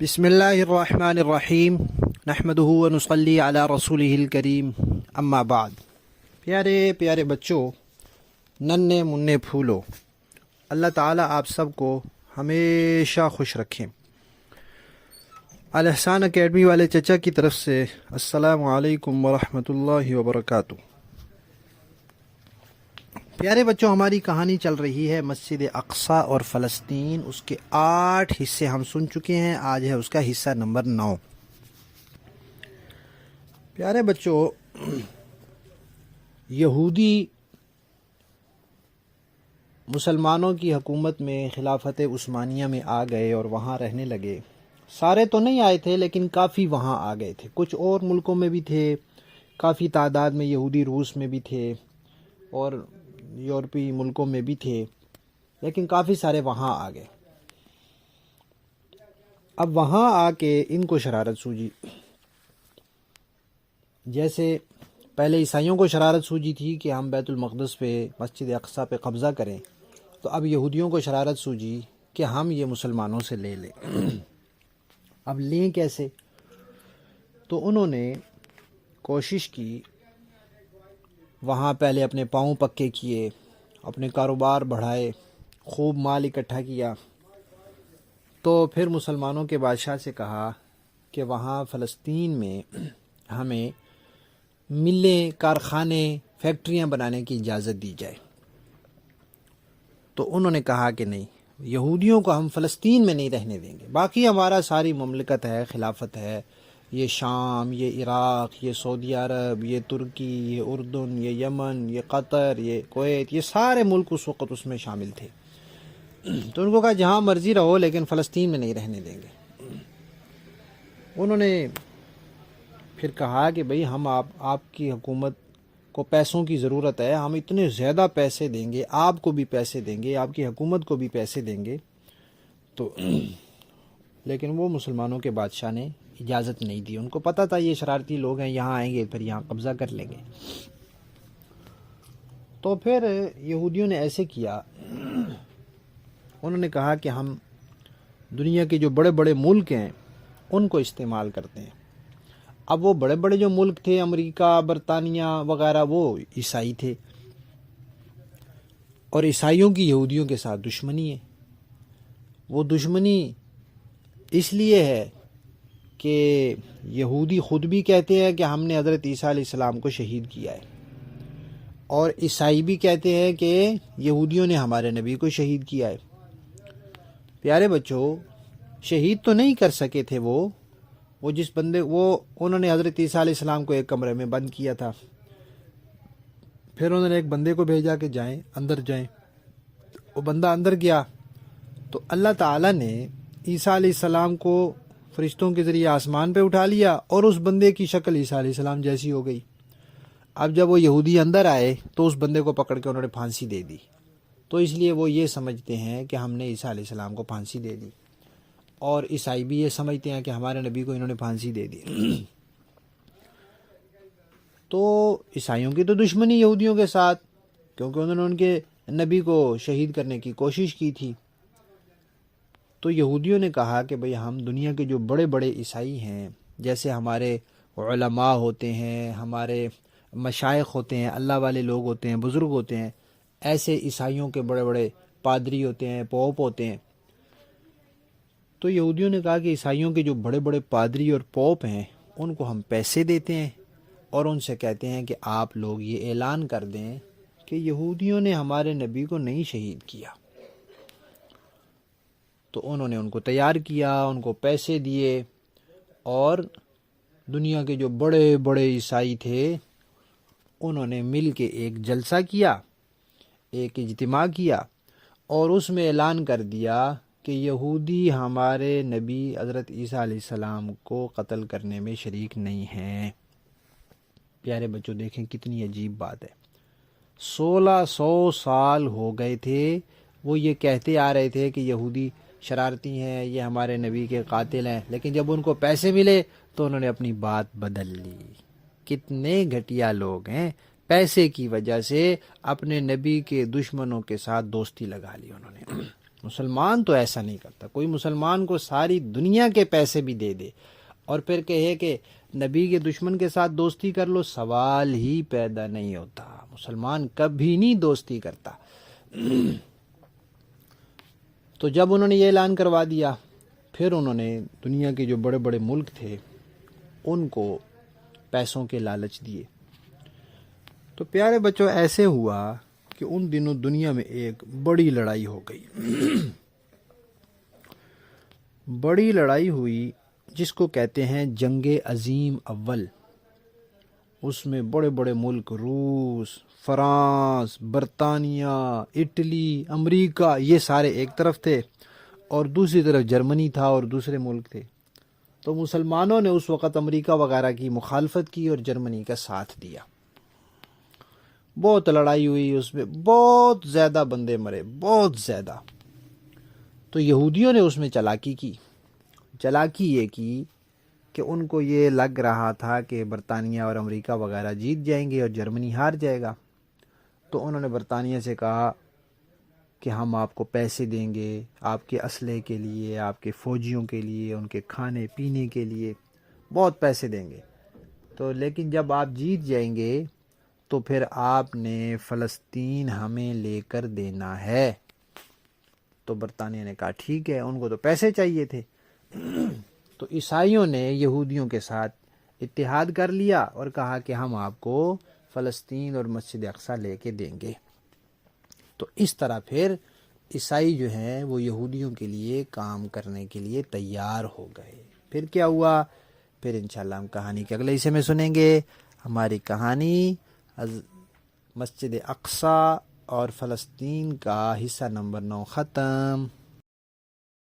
بسم اللہ الرحمن الرحیم نحمدہ ونصلی علی رسولہ الکریم اما بعد۔ پیارے پیارے بچوں، ننھے منھے پھولو، اللہ تعالیٰ آپ سب کو ہمیشہ خوش رکھیں۔ الاحسان اکیڈمی والے چچا کی طرف سے السلام علیکم ورحمۃ اللہ وبرکاتہ۔ پیارے بچوں، ہماری کہانی چل رہی ہے مسجد اقصی اور فلسطین۔ اس کے 8 حصے ہم سن چکے ہیں، آج ہے اس کا حصہ نمبر 9۔ پیارے بچوں، یہودی مسلمانوں کی حکومت میں خلافت عثمانیہ میں آ گئے اور وہاں رہنے لگے۔ سارے تو نہیں آئے تھے لیکن کافی وہاں آ گئے تھے۔ کچھ اور ملکوں میں بھی تھے، کافی تعداد میں یہودی روس میں بھی تھے اور یورپی ملکوں میں بھی تھے، لیکن کافی سارے وہاں آ گئے۔ اب وہاں آ کے ان کو شرارت سوجی، جیسے پہلے عیسائیوں کو شرارت سوجی تھی کہ ہم بیت المقدس پہ، مسجد اقصی پہ قبضہ کریں، تو اب یہودیوں کو شرارت سوجی کہ ہم یہ مسلمانوں سے لے لیں۔ اب لیں کیسے؟ تو انہوں نے کوشش کی، وہاں پہلے اپنے پاؤں پکے کیے، اپنے کاروبار بڑھائے، خوب مال اکٹھا کیا، تو پھر مسلمانوں کے بادشاہ سے کہا کہ وہاں فلسطین میں ہمیں ملیں، کارخانے، فیکٹریاں بنانے کی اجازت دی جائے۔ تو انہوں نے کہا کہ نہیں، یہودیوں کو ہم فلسطین میں نہیں رہنے دیں گے، باقی ہمارا ساری مملکت ہے، خلافت ہے، یہ شام، یہ عراق، یہ سعودی عرب، یہ ترکی، یہ اردن، یہ یمن، یہ قطر، یہ کویت، یہ سارے ملک اس وقت اس میں شامل تھے۔ تو ان کو کہا جہاں مرضی رہو لیکن فلسطین میں نہیں رہنے دیں گے۔ انہوں نے پھر کہا کہ بھئی ہم آپ کی حکومت کو پیسوں کی ضرورت ہے، ہم اتنے زیادہ پیسے دیں گے، آپ کو بھی پیسے دیں گے، آپ کی حکومت کو بھی پیسے دیں گے۔ تو لیکن وہ مسلمانوں کے بادشاہ نے اجازت نہیں دی۔ ان کو پتہ تھا یہ شرارتی لوگ ہیں، یہاں آئیں گے پھر یہاں قبضہ کر لیں گے۔ تو پھر یہودیوں نے ایسے کیا، انہوں نے کہا کہ ہم دنیا کے جو بڑے بڑے ملک ہیں ان کو استعمال کرتے ہیں۔ اب وہ بڑے بڑے جو ملک تھے، امریکہ، برطانیہ وغیرہ، وہ عیسائی تھے، اور عیسائیوں کی یہودیوں کے ساتھ دشمنی ہے۔ وہ دشمنی اس لیے ہے کہ یہودی خود بھی کہتے ہیں کہ ہم نے حضرت عیسیٰ علیہ السلام کو شہید کیا ہے، اور عیسائی بھی کہتے ہیں کہ یہودیوں نے ہمارے نبی کو شہید کیا ہے۔ پیارے بچوں، شہید تو نہیں کر سکے تھے وہ جس بندے، انہوں نے حضرت عیسیٰ علیہ السلام کو ایک کمرے میں بند کیا تھا، پھر انہوں نے ایک بندے کو بھیجا کہ جائیں، اندر جائیں۔ وہ بندہ اندر گیا تو اللہ تعالیٰ نے عیسیٰ علیہ السلام کو فرشتوں کے ذریعے آسمان پہ اٹھا لیا، اور اس بندے کی شکل عیسیٰ علیہ السلام جیسی ہو گئی۔ اب جب وہ یہودی اندر آئے تو اس بندے کو پکڑ کے انہوں نے پھانسی دے دی۔ تو اس لیے وہ یہ سمجھتے ہیں کہ ہم نے عیسیٰ علیہ السلام کو پھانسی دے دی، اور عیسائی بھی یہ سمجھتے ہیں کہ ہمارے نبی کو انہوں نے پھانسی دے دی۔ تو عیسائیوں کی تو دشمنی یہودیوں کے ساتھ، کیونکہ انہوں نے ان کے نبی کو شہید کرنے کی کوشش کی تھی۔ تو یہودیوں نے کہا کہ بھئی ہم دنیا کے جو بڑے بڑے عیسائی ہیں، جیسے ہمارے علماء ہوتے ہیں، ہمارے مشائخ ہوتے ہیں، اللہ والے لوگ ہوتے ہیں، بزرگ ہوتے ہیں، ایسے عیسائیوں کے بڑے بڑے پادری ہوتے ہیں، پوپ ہوتے ہیں۔ تو یہودیوں نے کہا کہ عیسائیوں کے جو بڑے بڑے پادری اور پوپ ہیں ان کو ہم پیسے دیتے ہیں اور ان سے کہتے ہیں کہ آپ لوگ یہ اعلان کر دیں کہ یہودیوں نے ہمارے نبی کو نہیں شہید کیا۔ تو انہوں نے ان کو تیار کیا، ان کو پیسے دیے، اور دنیا کے جو بڑے بڑے عیسائی تھے انہوں نے مل کے ایک جلسہ کیا، ایک اجتماع کیا، اور اس میں اعلان کر دیا کہ یہودی ہمارے نبی حضرت عیسیٰ علیہ السلام کو قتل کرنے میں شریک نہیں ہیں۔ پیارے بچوں، دیکھیں کتنی عجیب بات ہے۔ 1600 سال ہو گئے تھے وہ یہ کہتے آ رہے تھے کہ یہودی شرارتی ہیں، یہ ہمارے نبی کے قاتل ہیں، لیکن جب ان کو پیسے ملے تو انہوں نے اپنی بات بدل لی۔ کتنے گھٹیا لوگ ہیں، پیسے کی وجہ سے اپنے نبی کے دشمنوں کے ساتھ دوستی لگا لی انہوں نے۔ مسلمان تو ایسا نہیں کرتا. کوئی مسلمان کو ساری دنیا کے پیسے بھی دے دے اور پھر کہے کہ نبی کے دشمن کے ساتھ دوستی کر لو، سوال ہی پیدا نہیں ہوتا. مسلمان کبھی نہیں دوستی کرتا. تو جب انہوں نے یہ اعلان کروا دیا، پھر انہوں نے دنیا کے جو بڑے بڑے ملک تھے ان کو پیسوں کے لالچ دیے. تو پیارے بچوں، ایسے ہوا کہ ان دنوں دنیا میں ایک بڑی لڑائی ہو گئی. بڑی لڑائی ہوئی جس کو کہتے ہیں جنگ عظیم اول. اس میں بڑے بڑے ملک روس، فرانس، برطانیہ، اٹلی، امریکہ، یہ سارے ایک طرف تھے اور دوسری طرف جرمنی تھا اور دوسرے ملک تھے. تو مسلمانوں نے اس وقت امریکہ وغیرہ کی مخالفت کی اور جرمنی کا ساتھ دیا. بہت لڑائی ہوئی، اس میں بہت زیادہ بندے مرے، بہت زیادہ. تو یہودیوں نے اس میں چالاکی کی. چالاکی یہ کی کہ ان کو یہ لگ رہا تھا کہ برطانیہ اور امریکہ وغیرہ جیت جائیں گے اور جرمنی ہار جائے گا. تو انہوں نے برطانیہ سے کہا کہ ہم آپ کو پیسے دیں گے آپ کے اسلحے کے لیے، آپ کے فوجیوں کے لیے، ان کے کھانے پینے کے لیے بہت پیسے دیں گے. تو لیکن جب آپ جیت جائیں گے تو پھر آپ نے فلسطین ہمیں لے کر دینا ہے. تو برطانیہ نے کہا ٹھیک ہے، ان کو تو پیسے چاہیے تھے. تو عیسائیوں نے یہودیوں کے ساتھ اتحاد کر لیا اور کہا کہ ہم آپ کو فلسطین اور مسجد اقصی لے کے دیں گے. تو اس طرح پھر عیسائی جو ہیں وہ یہودیوں کے لیے کام کرنے کے لیے تیار ہو گئے. پھر کیا ہوا؟ پھر انشاءاللہ ہم کہانی کے اگلے حصے میں سنیں گے. ہماری کہانی مسجد اقصی اور فلسطین کا حصہ نمبر 9 ختم.